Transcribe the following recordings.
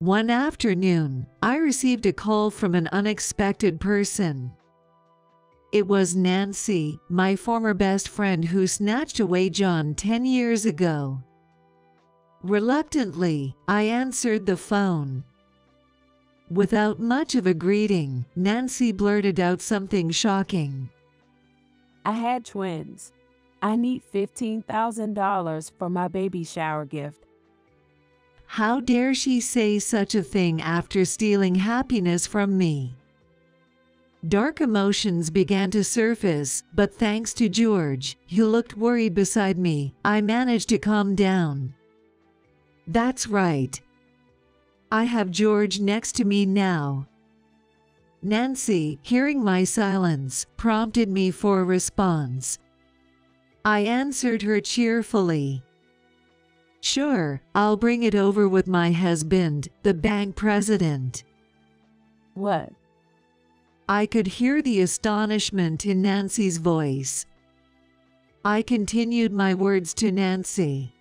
One afternoon, I received a call from an unexpected person. It was Nancy, my former best friend who snatched away John 10 years ago. Reluctantly, I answered the phone. Without much of a greeting, Nancy blurted out something shocking. I had twins. I need $15,000 for my baby shower gift. How dare she say such a thing after stealing happiness from me? Dark emotions began to surface, but thanks to George, who looked worried beside me, I managed to calm down. That's right. I have George next to me now. Nancy, hearing my silence, prompted me for a response. I answered her cheerfully. Sure, I'll bring it over with my husband, the bank president. What? I could hear the astonishment in Nancy's voice. I continued my words to Nancy.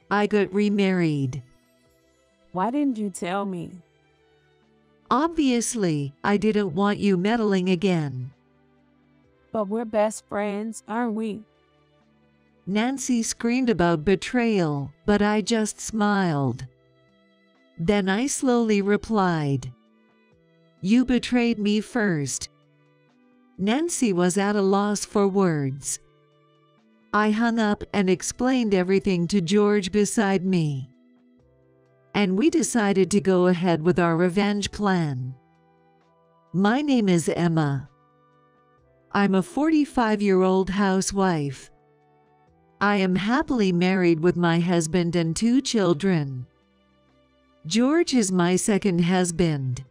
I got remarried. Why didn't you tell me? Obviously, I didn't want you meddling again. But we're best friends, aren't we? Nancy screamed about betrayal, but I just smiled. Then I slowly replied, You betrayed me first. Nancy was at a loss for words. I hung up and explained everything to George beside me. And we decided to go ahead with our revenge plan. My name is Emma. I'm a 45-year-old housewife. I am happily married with my husband and 2 children. George is my second husband.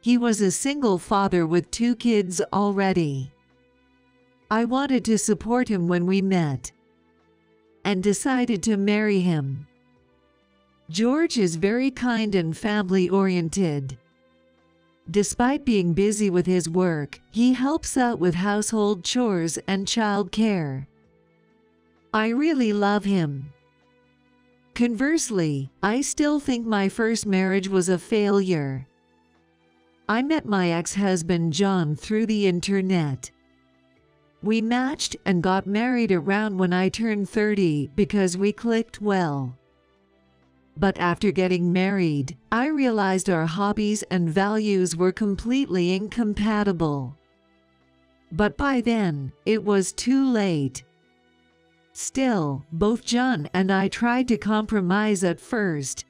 He was a single father with 2 kids already. I wanted to support him when we met and decided to marry him. George is very kind and family-oriented. Despite being busy with his work, he helps out with household chores and childcare. I really love him. Conversely, I still think my first marriage was a failure. I met my ex-husband John through the internet. We matched and got married around when I turned 30 because we clicked well. But after getting married, I realized our hobbies and values were completely incompatible. But by then, it was too late. Still, both John and I tried to compromise at first.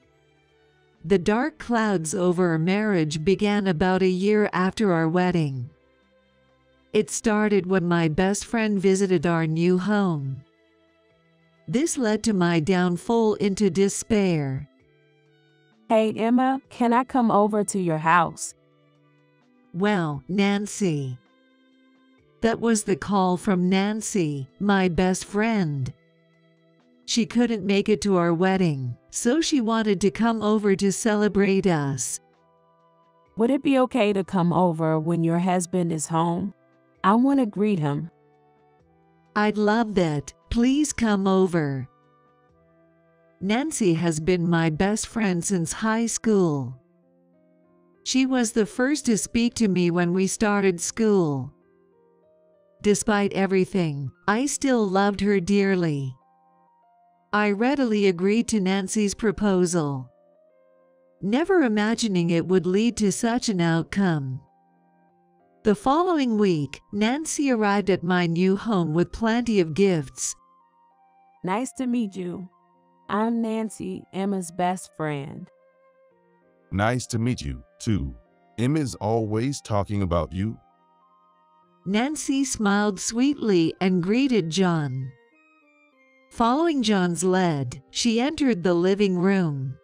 The dark clouds over our marriage began about a year after our wedding. It started when my best friend visited our new home. This led to my downfall into despair. Hey Emma, can I come over to your house? Well, Nancy. That was the call from Nancy, my best friend. She couldn't make it to our wedding, so she wanted to come over to celebrate us. Would it be okay to come over when your husband is home? I want to greet him. I'd love that. Please come over. Nancy has been my best friend since high school. She was the first to speak to me when we started school. Despite everything, I still loved her dearly. I readily agreed to Nancy's proposal, never imagining it would lead to such an outcome. The following week, Nancy arrived at my new home with plenty of gifts. Nice to meet you. I'm Nancy, Emma's best friend. Nice to meet you, too. Emma's always talking about you. Nancy smiled sweetly and greeted John. Following John's lead, she entered the living room.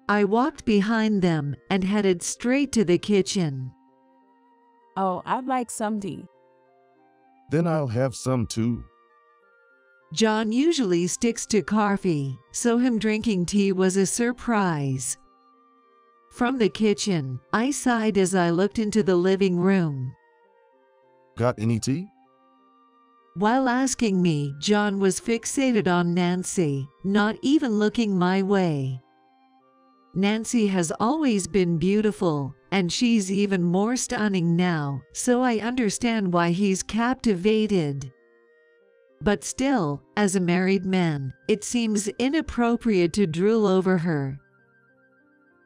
I walked behind them and headed straight to the kitchen. Oh, I'd like some tea. Then I'll have some too. John usually sticks to coffee, so him drinking tea was a surprise. From the kitchen, I sighed as I looked into the living room. Got any tea? While asking me, John was fixated on Nancy, not even looking my way. Nancy has always been beautiful, and she's even more stunning now, so I understand why he's captivated. But still, as a married man, it seems inappropriate to drool over her.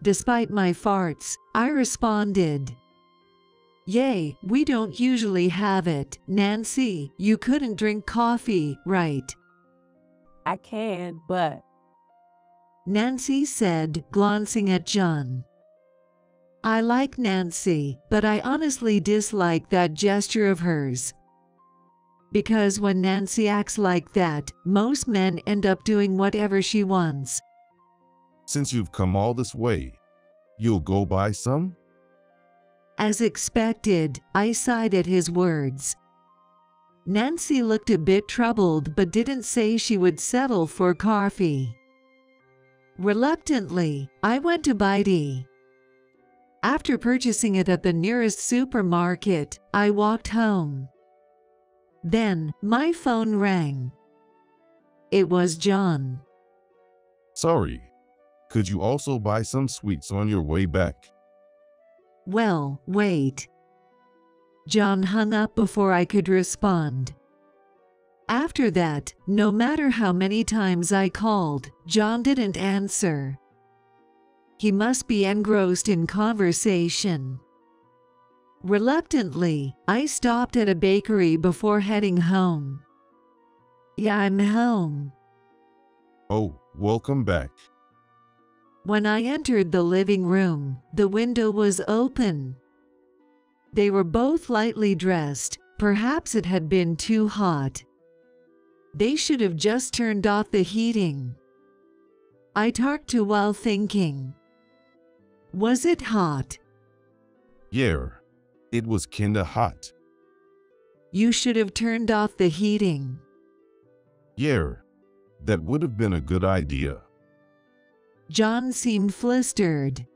Despite my farts, I responded, "Yay, we don't usually have it. Nancy, you couldn't drink coffee, right?" I can, but Nancy said, glancing at John. I like Nancy, but I honestly dislike that gesture of hers. Because when Nancy acts like that, most men end up doing whatever she wants. Since you've come all this way, you'll go buy some? As expected, I sighed at his words. Nancy looked a bit troubled but didn't say she would settle for coffee. Reluctantly, I went to buy tea. After purchasing it at the nearest supermarket, I walked home. Then, my phone rang. It was John. Sorry. Could you also buy some sweets on your way back? Well, wait. John hung up before I could respond. After that, no matter how many times I called, John didn't answer. He must be engrossed in conversation. Reluctantly, I stopped at a bakery before heading home. Yeah, I'm home. Oh, welcome back. When I entered the living room, the window was open. They were both lightly dressed. Perhaps it had been too hot. They should have just turned off the heating. I talked to while thinking. Was it hot? Yeah, it was kinda hot. You should have turned off the heating. Yeah, that would have been a good idea. John seemed flustered.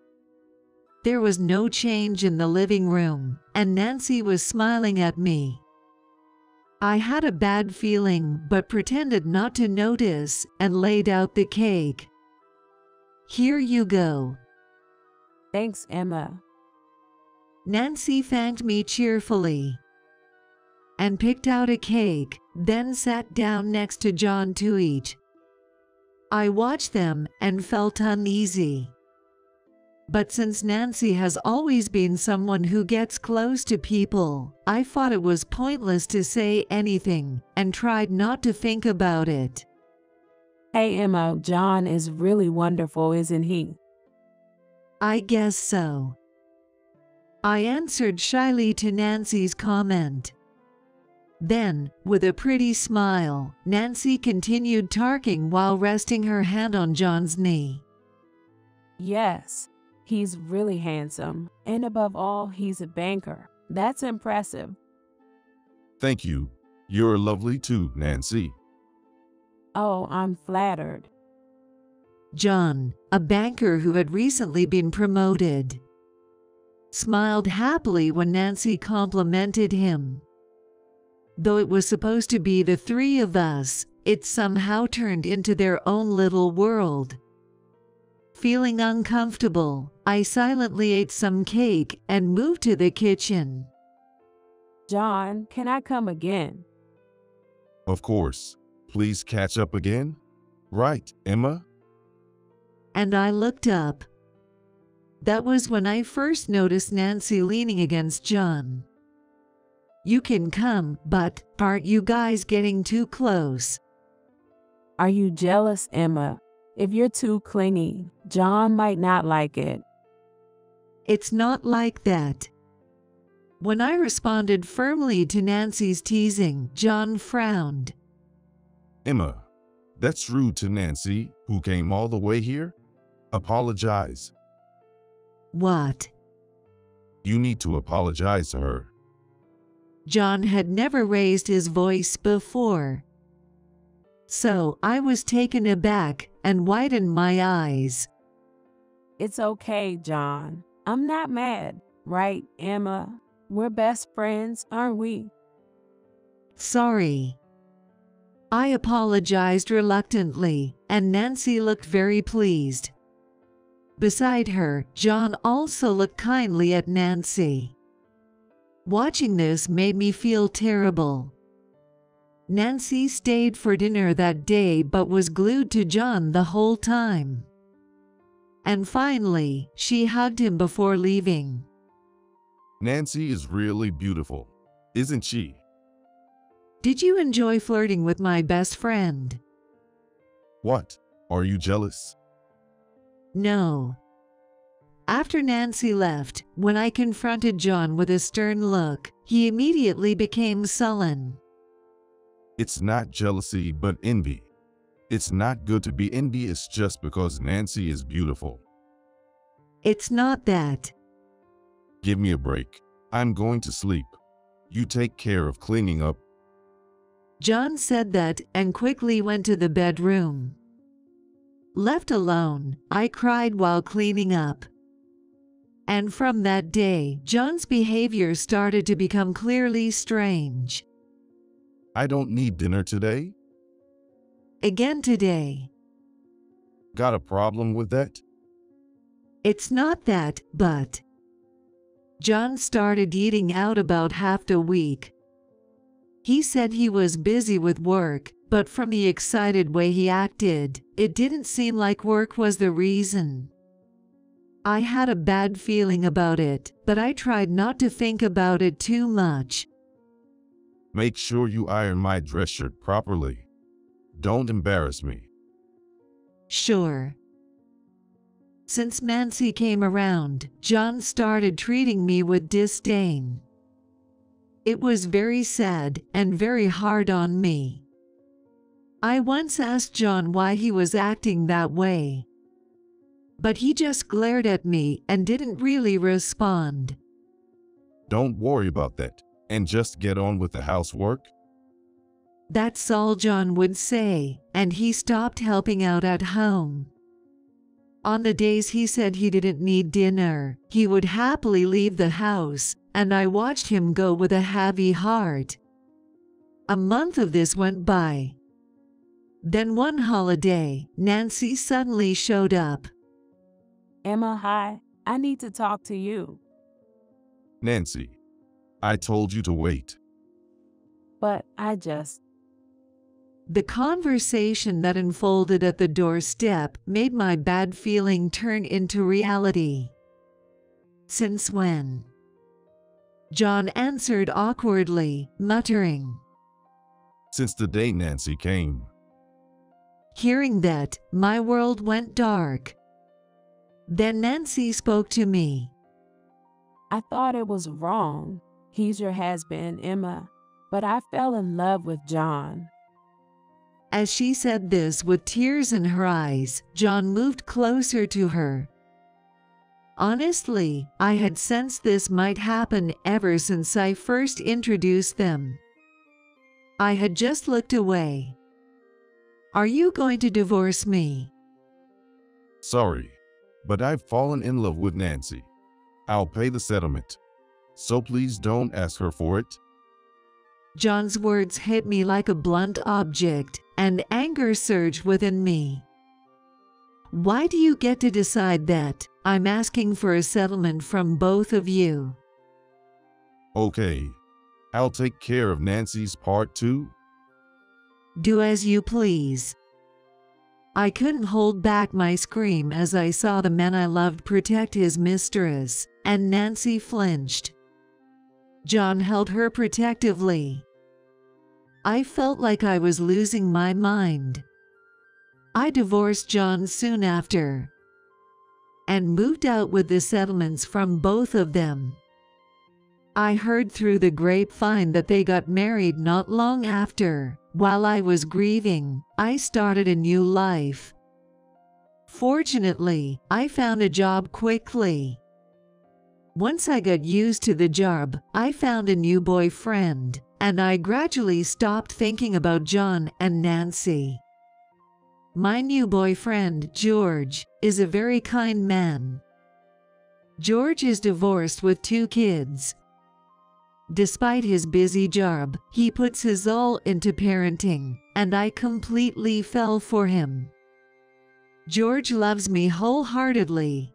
There was no change in the living room, and Nancy was smiling at me. I had a bad feeling but pretended not to notice and laid out the cake. Here you go. thanks, Emma. Nancy thanked me cheerfully and picked out a cake, then sat down next to John to eat. I watched them and felt uneasy. But since Nancy has always been someone who gets close to people, I thought it was pointless to say anything and tried not to think about it. Hey, Emma, John is really wonderful, isn't he? I guess so. I answered shyly to Nancy's comment. Then, with a pretty smile, Nancy continued talking while resting her hand on John's knee. Yes, he's really handsome, and above all, he's a banker. That's impressive. Thank you. You're lovely too, Nancy. Oh, I'm flattered. John, a banker who had recently been promoted, smiled happily when Nancy complimented him. Though it was supposed to be the three of us, it somehow turned into their own little world. Feeling uncomfortable, I silently ate some cake and moved to the kitchen. John, can I come again? Of course. Please catch up again? Right, Emma? And I looked up. That was when I first noticed Nancy leaning against John. You can come, but aren't you guys getting too close? Are you jealous, Emma? If you're too clingy, John might not like it. It's not like that. When I responded firmly to Nancy's teasing, John frowned. Emma, that's rude to Nancy, who came all the way here. Apologize. What? You need to apologize to her. John had never raised his voice before. So I was taken aback and widened my eyes. It's okay, John. I'm not mad, right, Emma? We're best friends, aren't we? Sorry. I apologized reluctantly, and Nancy looked very pleased. Beside her, John also looked kindly at Nancy. Watching this made me feel terrible. Nancy stayed for dinner that day but was glued to John the whole time. And finally, she hugged him before leaving. Nancy is really beautiful, isn't she? Did you enjoy flirting with my best friend? What? Are you jealous? No. After Nancy left, when I confronted John with a stern look, he immediately became sullen. It's not jealousy but envy. It's not good to be envious just because Nancy is beautiful. It's not that. Give me a break. I'm going to sleep. You take care of cleaning up. John said that and quickly went to the bedroom. Left alone, I cried while cleaning up. And from that day, John's behavior started to become clearly strange. I don't need dinner today. Again today. Got a problem with that? It's not that, but John started eating out about half a week. He said he was busy with work, but from the excited way he acted, it didn't seem like work was the reason. I had a bad feeling about it, but I tried not to think about it too much. Make sure you iron my dress shirt properly. Don't embarrass me. Sure. Since Nancy came around, John started treating me with disdain. It was very sad and very hard on me. I once asked John why he was acting that way, but he just glared at me and didn't really respond. Don't worry about that, and just get on with the housework. That's all John would say, and he stopped helping out at home. On the days he said he didn't need dinner, he would happily leave the house, and I watched him go with a heavy heart. A month of this went by. Then one holiday, Nancy suddenly showed up. Emma, hi. I need to talk to you. Nancy, I told you to wait. But The conversation that unfolded at the doorstep made my bad feeling turn into reality. Since when? John answered awkwardly, muttering. Since the day Nancy came. Hearing that, my world went dark. Then Nancy spoke to me. I thought it was wrong. He's your husband, Emma. But I fell in love with John. As she said this with tears in her eyes, John moved closer to her. Honestly, I had sensed this might happen ever since I first introduced them. I had just looked away. Are you going to divorce me? Sorry, but I've fallen in love with Nancy. I'll pay the settlement. So please don't ask her for it. John's words hit me like a blunt object, and anger surged within me. Why do you get to decide that? I'm asking for a settlement from both of you. Okay, I'll take care of Nancy's part too. Do as you please. I couldn't hold back my scream as I saw the man I loved protect his mistress, and Nancy flinched. John held her protectively. I felt like I was losing my mind. I divorced John soon after and moved out with the settlements from both of them. I heard through the grapevine that they got married not long after. While I was grieving, I started a new life. Fortunately, I found a job quickly. Once I got used to the job, I found a new boyfriend, and I gradually stopped thinking about John and Nancy. My new boyfriend, George, is a very kind man. George is divorced with 2 kids. Despite his busy job, he puts his all into parenting, and I completely fell for him. George loves me wholeheartedly.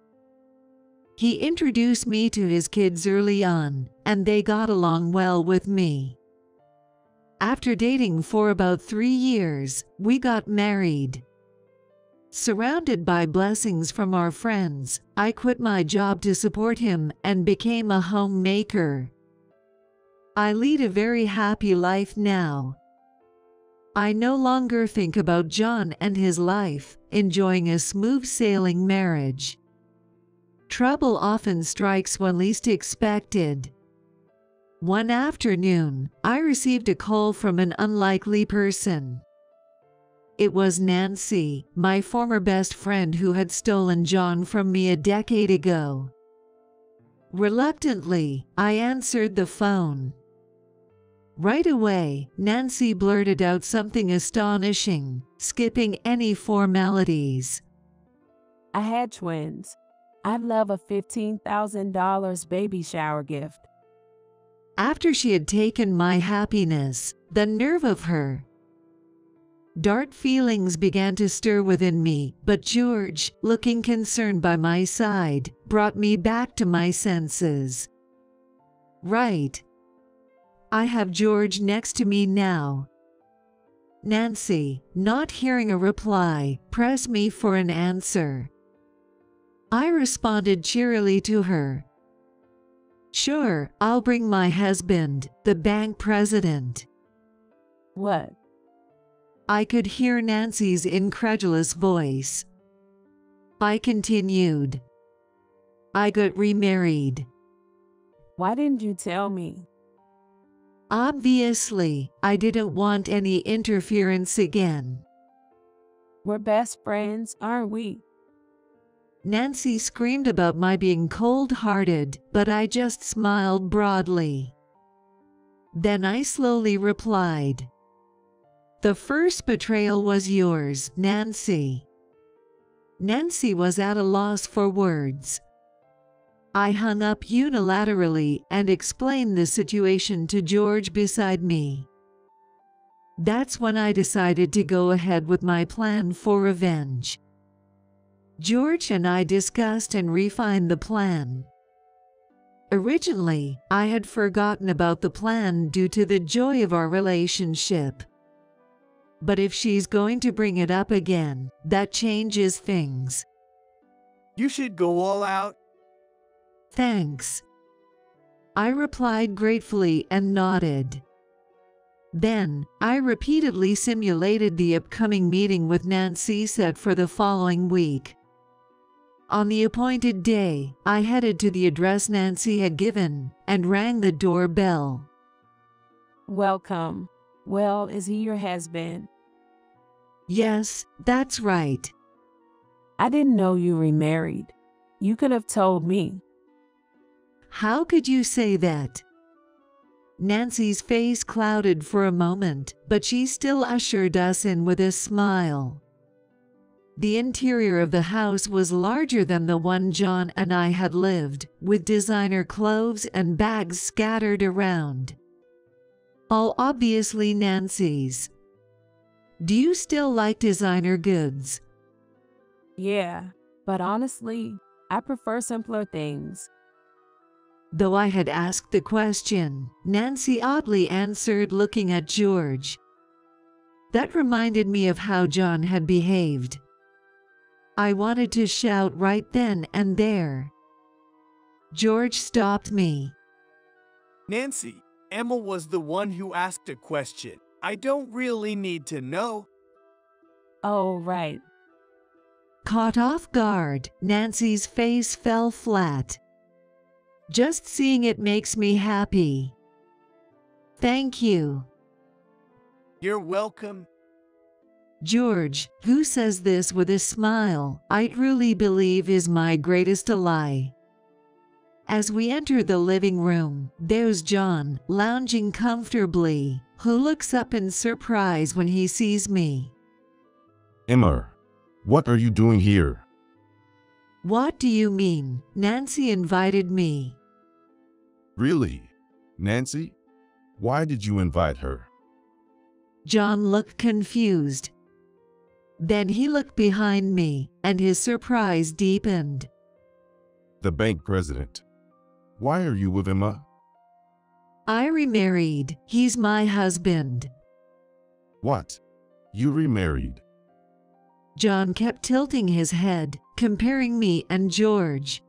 He introduced me to his kids early on, and they got along well with me. After dating for about 3 years, we got married. Surrounded by blessings from our friends, I quit my job to support him and became a homemaker. I lead a very happy life now. I no longer think about John and his life, enjoying a smooth-sailing marriage. Trouble often strikes when least expected. One afternoon, I received a call from an unlikely person. It was Nancy, my former best friend who had stolen John from me a decade ago. Reluctantly, I answered the phone. Right away, Nancy blurted out something astonishing, skipping any formalities. I had twins. I'd love a $15,000 baby shower gift. After she had taken my happiness, the nerve of her. Dark feelings began to stir within me, but George, looking concerned by my side, brought me back to my senses. Right. I have George next to me now. Nancy, not hearing a reply, pressed me for an answer. I responded cheerily to her. Sure, I'll bring my husband, the bank president. What? I could hear Nancy's incredulous voice. I continued. I got remarried. Why didn't you tell me? Obviously, I didn't want any interference again. We're best friends, aren't we? Nancy screamed about my being cold-hearted, but I just smiled broadly. Then I slowly replied. The first betrayal was yours, Nancy. Nancy was at a loss for words. I hung up unilaterally and explained the situation to George beside me. That's when I decided to go ahead with my plan for revenge. George and I discussed and refined the plan. Originally, I had forgotten about the plan due to the joy of our relationship. But if she's going to bring it up again, that changes things. You should go all out. Thanks. I replied gratefully and nodded. Then, I repeatedly simulated the upcoming meeting with Nancy set for the following week. On the appointed day, I headed to the address Nancy had given and rang the doorbell. Welcome. Well, is he your husband? Yes, that's right. I didn't know you remarried. You could have told me. How could you say that? Nancy's face clouded for a moment, but she still ushered us in with a smile. The interior of the house was larger than the one John and I had lived, with designer clothes and bags scattered around. All obviously Nancy's. Do you still like designer goods? Yeah, but honestly, I prefer simpler things. Though I had asked the question, Nancy oddly answered, looking at George. That reminded me of how John had behaved. I wanted to shout right then and there. George stopped me. Nancy, Emma was the one who asked a question. I don't really need to know. Oh, right. Caught off guard, Nancy's face fell flat. Just seeing it makes me happy. Thank you. You're welcome. George, who says this with a smile, I truly believe is my greatest ally. As we enter the living room, there's John, lounging comfortably, who looks up in surprise when he sees me. Emma, what are you doing here? What do you mean? Nancy invited me. Really? Nancy? Why did you invite her? John looked confused. Then he looked behind me, and his surprise deepened. The bank president. Why are you with Emma? I remarried. He's my husband. What? You remarried? John kept tilting his head, comparing me and George.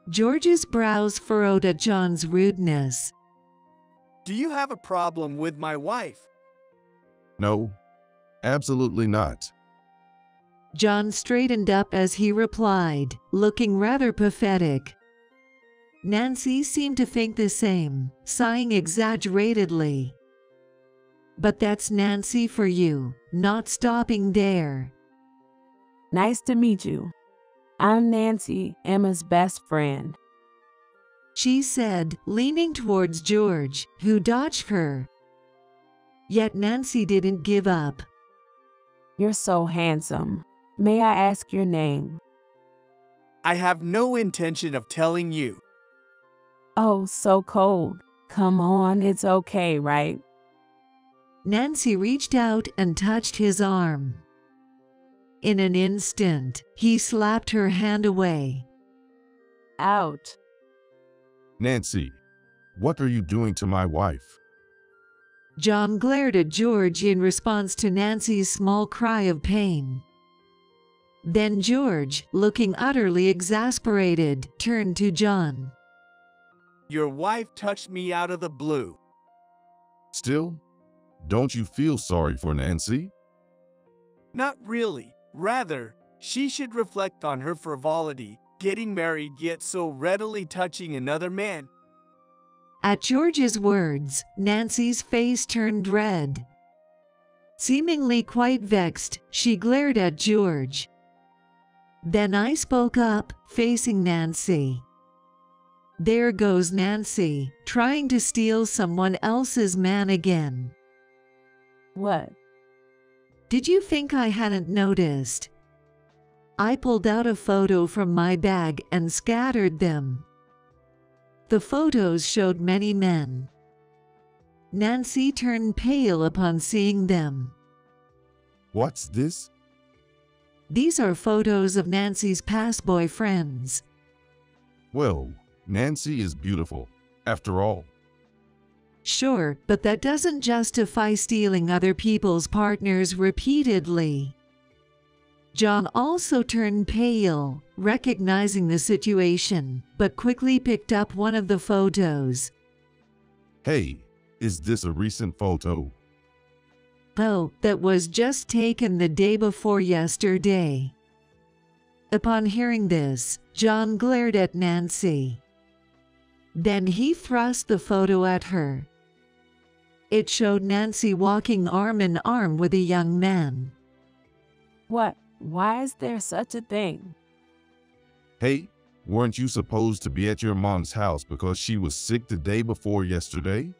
George's brows furrowed at John's rudeness. Do you have a problem with my wife? No, absolutely not. John straightened up as he replied, looking rather pathetic. Nancy seemed to think the same, sighing exaggeratedly. But that's Nancy for you, not stopping there. Nice to meet you. I'm Nancy, Emma's best friend. She said, leaning towards George, who dodged her. Yet Nancy didn't give up. You're so handsome. May I ask your name? I have no intention of telling you. Oh, so cold. Come on, it's okay, right? Nancy reached out and touched his arm. In an instant, he slapped her hand away. Out. Nancy, what are you doing to my wife? John glared at George in response to Nancy's small cry of pain. Then George, looking utterly exasperated, turned to John. Your wife touched me out of the blue. Still, don't you feel sorry for Nancy? Not really. Rather, she should reflect on her frivolity, getting married yet so readily touching another man. At George's words, Nancy's face turned red. Seemingly quite vexed, she glared at George. Then I spoke up, facing Nancy. There goes Nancy, trying to steal someone else's man again. What? Did you think I hadn't noticed? I pulled out a photo from my bag and scattered them. The photos showed many men. Nancy turned pale upon seeing them. What's this? These are photos of Nancy's past boyfriends. Well, Nancy is beautiful, after all. Sure, but that doesn't justify stealing other people's partners repeatedly. John also turned pale, recognizing the situation, but quickly picked up one of the photos. Hey, is this a recent photo? Oh, that was just taken the day before yesterday. Upon hearing this, John glared at Nancy. Then he thrust the photo at her. It showed Nancy walking arm in arm with a young man. What? Why is there such a thing? Hey, weren't you supposed to be at your mom's house because she was sick the day before yesterday?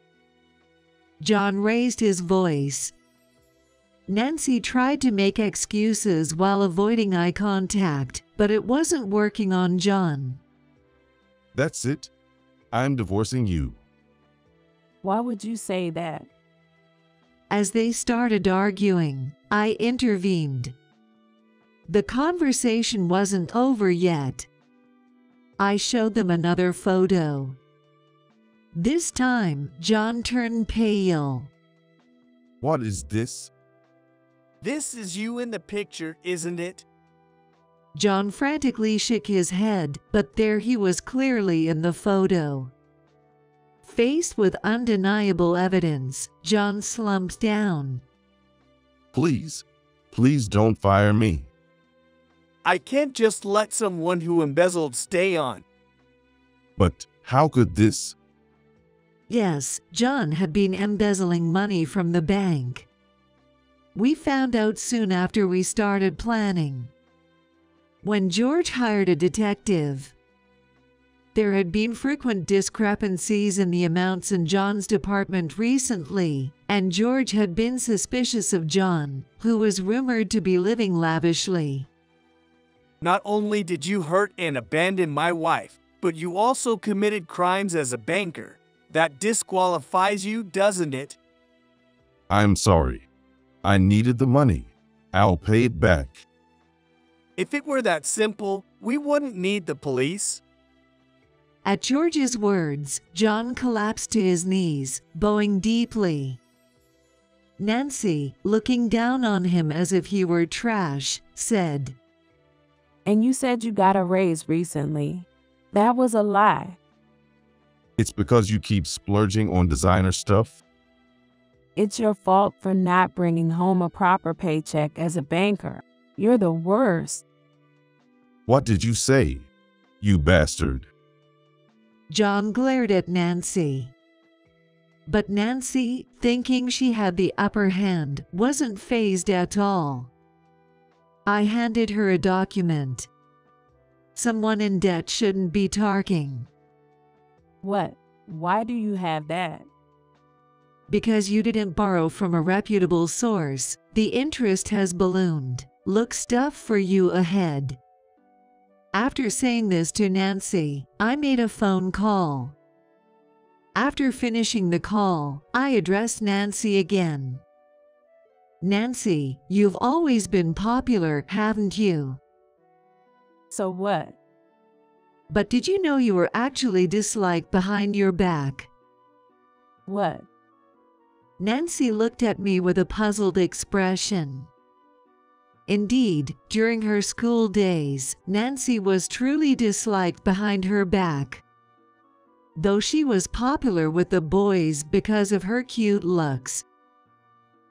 John raised his voice. Nancy tried to make excuses while avoiding eye contact, but it wasn't working on John. That's it. I'm divorcing you. Why would you say that? As they started arguing, I intervened. The conversation wasn't over yet. I showed them another photo. This time, John turned pale. What is this? This is you in the picture, isn't it? John frantically shook his head, but there he was clearly in the photo. Faced with undeniable evidence, John slumped down. Please, please don't fire me. I can't just let someone who embezzled stay on. But how could this? Yes, John had been embezzling money from the bank. We found out soon after we started planning. When George hired a detective, there had been frequent discrepancies in the amounts in John's department recently, and George had been suspicious of John, who was rumored to be living lavishly. Not only did you hurt and abandon my wife, but you also committed crimes as a banker. That disqualifies you, doesn't it? I'm sorry. I needed the money. I'll pay it back. If it were that simple, we wouldn't need the police. At George's words, John collapsed to his knees, bowing deeply. Nancy, looking down on him as if he were trash, said, And you said you got a raise recently. That was a lie. It's because you keep splurging on designer stuff? It's your fault for not bringing home a proper paycheck as a banker. You're the worst. What did you say, you bastard? John glared at Nancy. But Nancy, thinking she had the upper hand, wasn't fazed at all. I handed her a document. Someone in debt shouldn't be talking. What? Why do you have that? Because you didn't borrow from a reputable source, the interest has ballooned. Look stuff for you ahead. After saying this to Nancy, I made a phone call. After finishing the call, I addressed Nancy again. Nancy, you've always been popular, haven't you? So what? But did you know you were actually disliked behind your back? What? Nancy looked at me with a puzzled expression. Indeed, during her school days, Nancy was truly disliked behind her back. Though she was popular with the boys because of her cute looks,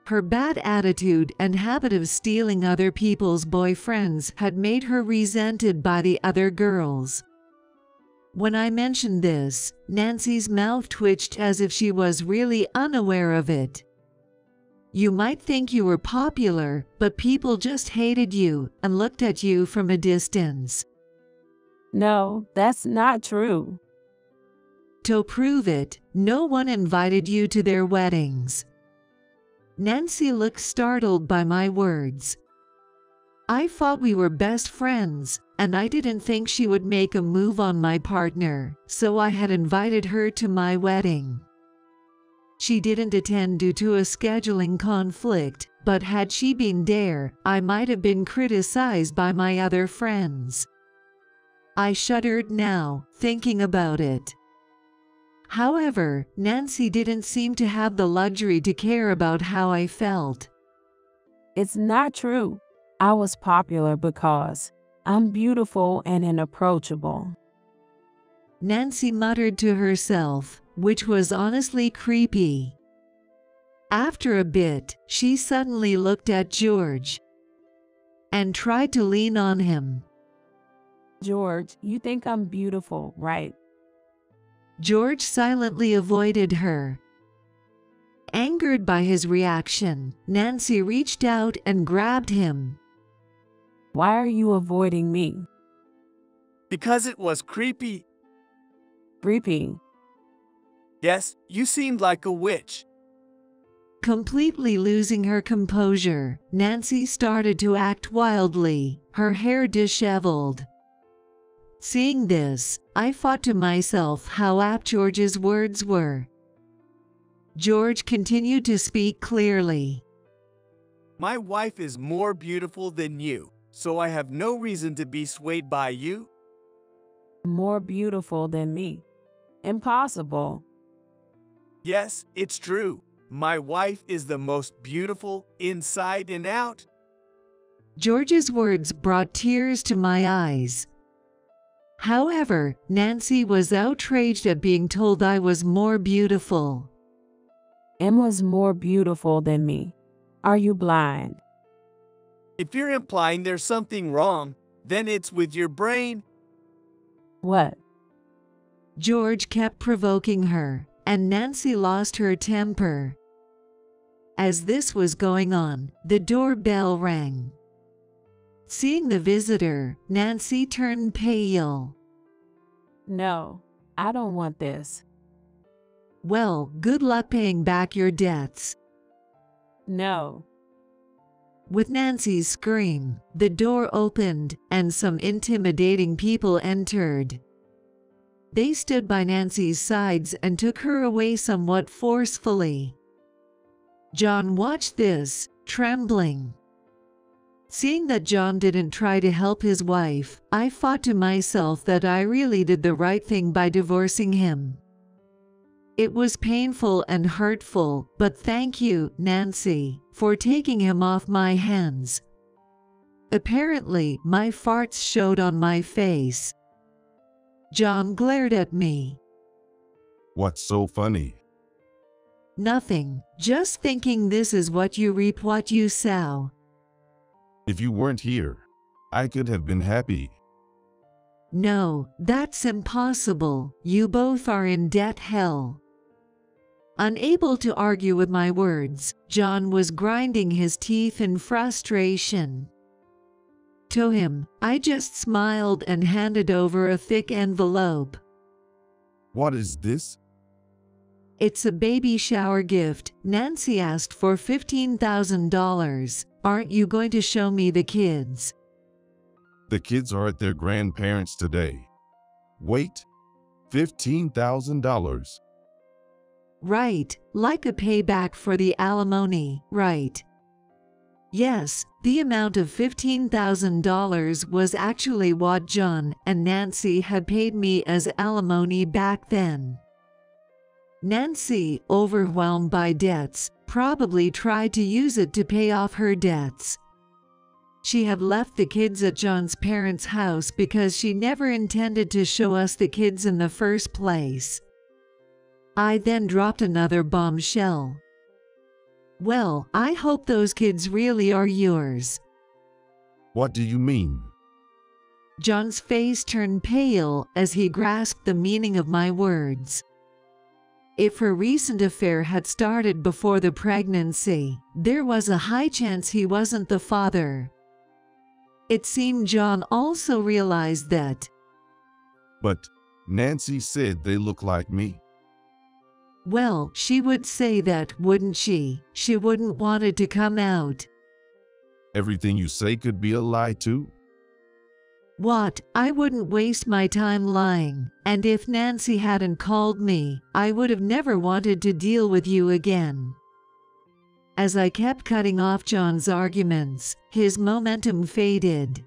her bad attitude and habit of stealing other people's boyfriends had made her resented by the other girls. When I mentioned this, Nancy's mouth twitched as if she was really unaware of it. You might think you were popular, but people just hated you and looked at you from a distance. No, that's not true. To prove it, no one invited you to their weddings. Nancy looked startled by my words. I thought we were best friends, and I didn't think she would make a move on my partner, so I had invited her to my wedding. She didn't attend due to a scheduling conflict, but had she been there, I might have been criticized by my other friends. I shuddered now, thinking about it. However, Nancy didn't seem to have the luxury to care about how I felt. It's not true. I was popular because I'm beautiful and inapproachable. Nancy muttered to herself, which was honestly creepy. After a bit, she suddenly looked at George and tried to lean on him. George, you think I'm beautiful, right? George silently avoided her. Angered by his reaction, Nancy reached out and grabbed him. Why are you avoiding me? Because it was creepy. Creepy. Yes, you seemed like a witch. Completely losing her composure, Nancy started to act wildly, her hair disheveled. Seeing this, I thought to myself how apt George's words were. George continued to speak clearly. My wife is more beautiful than you, so I have no reason to be swayed by you. More beautiful than me. Impossible. Yes, it's true. My wife is the most beautiful inside and out. George's words brought tears to my eyes. However, Nancy was outraged at being told I was more beautiful. Emma's more beautiful than me. Are you blind? If you're implying there's something wrong, then it's with your brain. What? George kept provoking her, and Nancy lost her temper. As this was going on, the doorbell rang. Seeing the visitor, Nancy turned pale. No, I don't want this. Well, good luck paying back your debts. No. With Nancy's scream, the door opened and some intimidating people entered. They stood by Nancy's sides and took her away somewhat forcefully. John watched this, trembling. Seeing that John didn't try to help his wife, I thought to myself that I really did the right thing by divorcing him. It was painful and hurtful, but thank you, Nancy, for taking him off my hands. Apparently, my farts showed on my face. John glared at me. What's so funny? Nothing, just thinking this is what you reap what you sow. If you weren't here, I could have been happy. No, that's impossible. You both are in debt hell. Unable to argue with my words, John was grinding his teeth in frustration. To him, I just smiled and handed over a thick envelope. What is this? It's a baby shower gift. Nancy asked for $15,000. Aren't you going to show me the kids? The kids are at their grandparents' today. Wait, $15,000? Right, like a payback for the alimony, right? Yes, the amount of $15,000 was actually what John and Nancy had paid me as alimony back then. Nancy, overwhelmed by debts, probably tried to use it to pay off her debts. She had left the kids at John's parents' house because she never intended to show us the kids in the first place. I then dropped another bombshell. Well, I hope those kids really are yours. What do you mean? John's face turned pale as he grasped the meaning of my words. If her recent affair had started before the pregnancy, there was a high chance he wasn't the father. It seemed John also realized that. But Nancy said they look like me. Well, she would say that, wouldn't she? She wouldn't want it to come out. Everything you say could be a lie too? What? I wouldn't waste my time lying, and if Nancy hadn't called me, I would have never wanted to deal with you again. As I kept cutting off John's arguments, his momentum faded.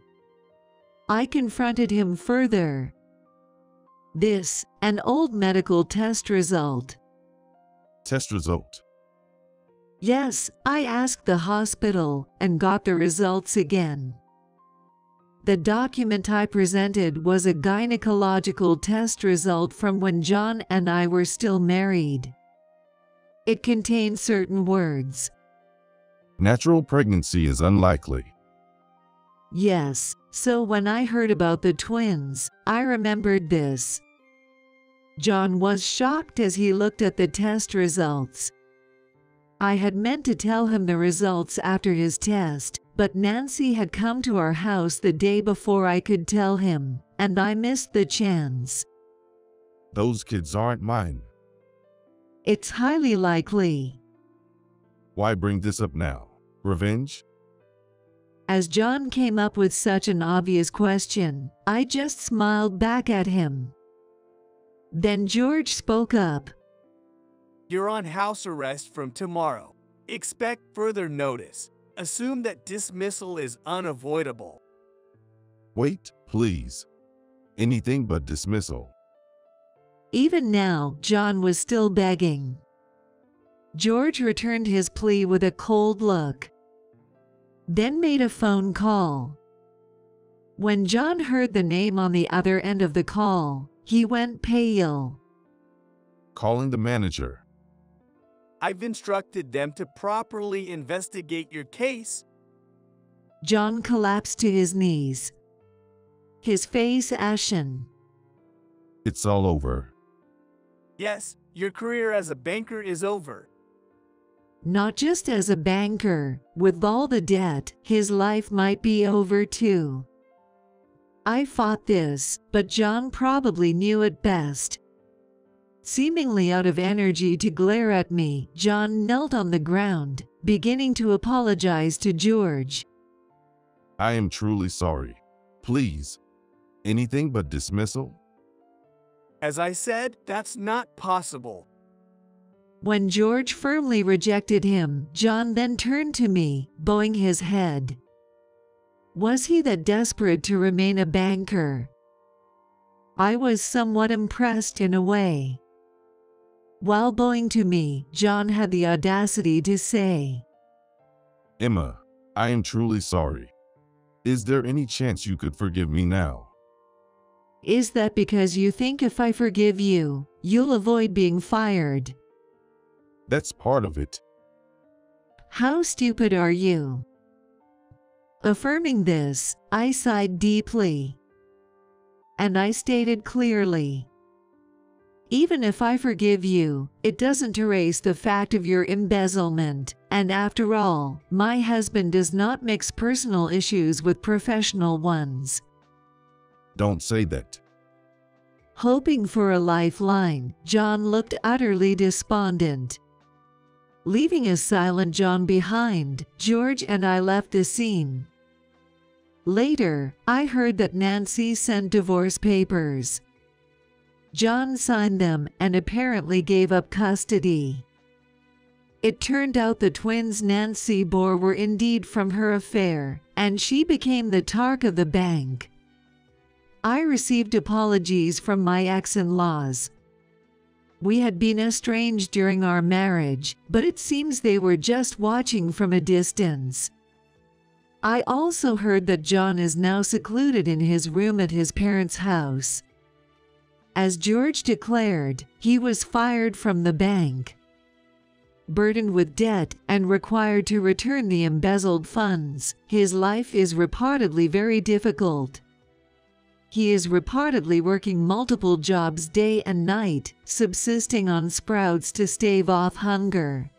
I confronted him further. This, an old medical test result. Test result? Yes, I asked the hospital and got the results again. The document I presented was a gynecological test result from when John and I were still married. It contained certain words. Natural pregnancy is unlikely. Yes, so when I heard about the twins, I remembered this. John was shocked as he looked at the test results. I had meant to tell him the results after his test, but Nancy had come to our house the day before I could tell him, and I missed the chance. Those kids aren't mine. It's highly likely. Why bring this up now? Revenge? As John came up with such an obvious question, I just smiled back at him. Then George spoke up. You're on house arrest from tomorrow. Expect further notice. Assume that dismissal is unavoidable. Wait, please. Anything but dismissal. Even now, John was still begging. George returned his plea with a cold look. Then made a phone call. When John heard the name on the other end of the call, he went pale. Calling the manager. I've instructed them to properly investigate your case. John collapsed to his knees, his face ashen. It's all over. Yes, your career as a banker is over. Not just as a banker, with all the debt, his life might be over too. I fought this, but John probably knew it best. Seemingly out of energy to glare at me, John knelt on the ground, beginning to apologize to George. I am truly sorry. Please. Anything but dismissal? As I said, that's not possible. When George firmly rejected him, John then turned to me, bowing his head. Was he that desperate to remain a banker? I was somewhat impressed in a way. While bowing to me, John had the audacity to say, Emma, I am truly sorry. Is there any chance you could forgive me now? "Is that because you think if I forgive you, you'll avoid being fired?" That's part of it. How stupid are you? Affirming this, I sighed deeply. And I stated clearly, "Even if I forgive you, it doesn't erase the fact of your embezzlement, and after all, my husband does not mix personal issues with professional ones." Don't say that. Hoping for a lifeline, John looked utterly despondent. Leaving a silent John behind, George and I left the scene. Later, I heard that Nancy sent divorce papers. John signed them and apparently gave up custody. It turned out the twins Nancy bore were indeed from her affair, and she became the talk of the bank. I received apologies from my ex-in-laws. We had been estranged during our marriage, but it seems they were just watching from a distance. I also heard that John is now secluded in his room at his parents' house. As George declared, he was fired from the bank, burdened with debt and required to return the embezzled funds. His life is reportedly very difficult. He is reportedly working multiple jobs day and night, subsisting on sprouts to stave off hunger.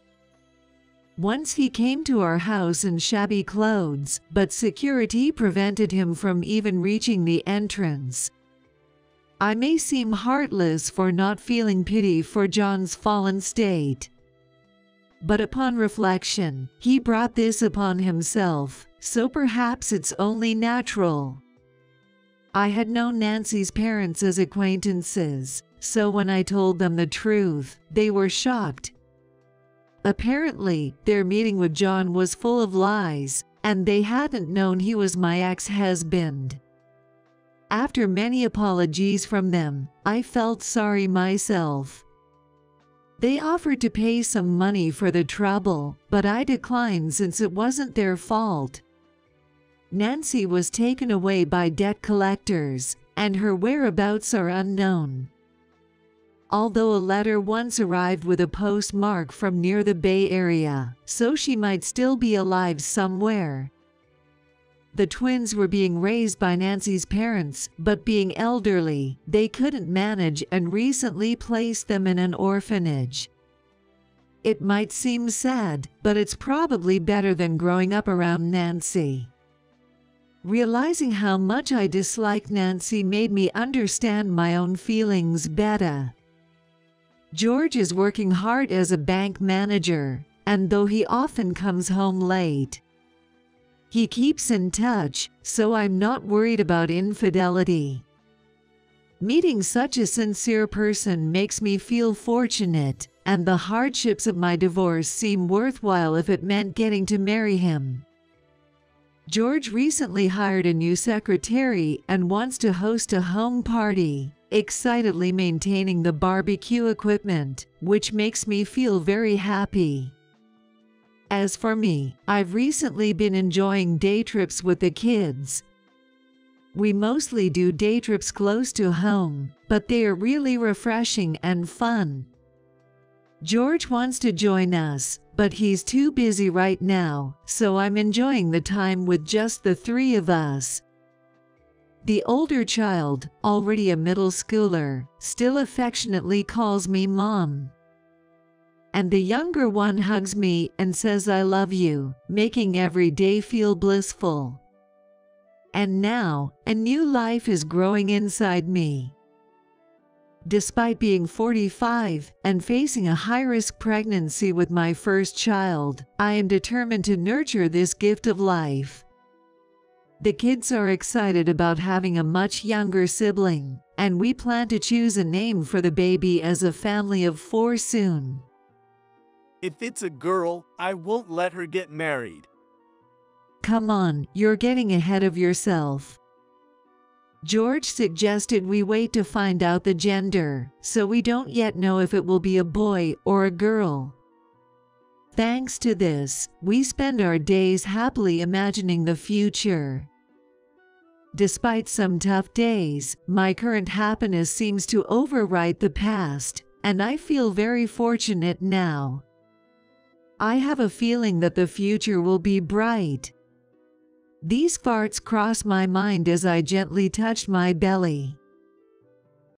Once he came to our house in shabby clothes, but security prevented him from even reaching the entrance. I may seem heartless for not feeling pity for John's fallen state, but upon reflection, he brought this upon himself, so perhaps it's only natural. I had known Nancy's parents as acquaintances, so when I told them the truth, they were shocked. Apparently, their meeting with John was full of lies, and they hadn't known he was my ex-husband. After many apologies from them, I felt sorry myself. They offered to pay some money for the trouble, but I declined since it wasn't their fault. Nancy was taken away by debt collectors, and her whereabouts are unknown. Although a letter once arrived with a postmark from near the Bay Area, so she might still be alive somewhere. The twins were being raised by Nancy's parents, but being elderly, they couldn't manage and recently placed them in an orphanage. It might seem sad, but it's probably better than growing up around Nancy. Realizing how much I disliked Nancy made me understand my own feelings better. George is working hard as a bank manager, and though he often comes home late, he keeps in touch, so I'm not worried about infidelity. Meeting such a sincere person makes me feel fortunate, and the hardships of my divorce seem worthwhile if it meant getting to marry him. George recently hired a new secretary and wants to host a home party, excitedly maintaining the barbecue equipment, which makes me feel very happy. As for me, I've recently been enjoying day trips with the kids. We mostly do day trips close to home, but they are really refreshing and fun. George wants to join us, but he's too busy right now, so I'm enjoying the time with just the three of us. The older child, already a middle schooler, still affectionately calls me Mom. And the younger one hugs me and says I love you, making every day feel blissful. And now, a new life is growing inside me. Despite being 45 and facing a high-risk pregnancy with my first child, I am determined to nurture this gift of life. The kids are excited about having a much younger sibling, and we plan to choose a name for the baby as a family of 4 soon. If it's a girl, I won't let her get married. Come on, you're getting ahead of yourself. George suggested we wait to find out the gender, so we don't yet know if it will be a boy or a girl. Thanks to this, we spend our days happily imagining the future. Despite some tough days, my current happiness seems to override the past, and I feel very fortunate now. I have a feeling that the future will be bright. These farts crossed my mind as I gently touched my belly.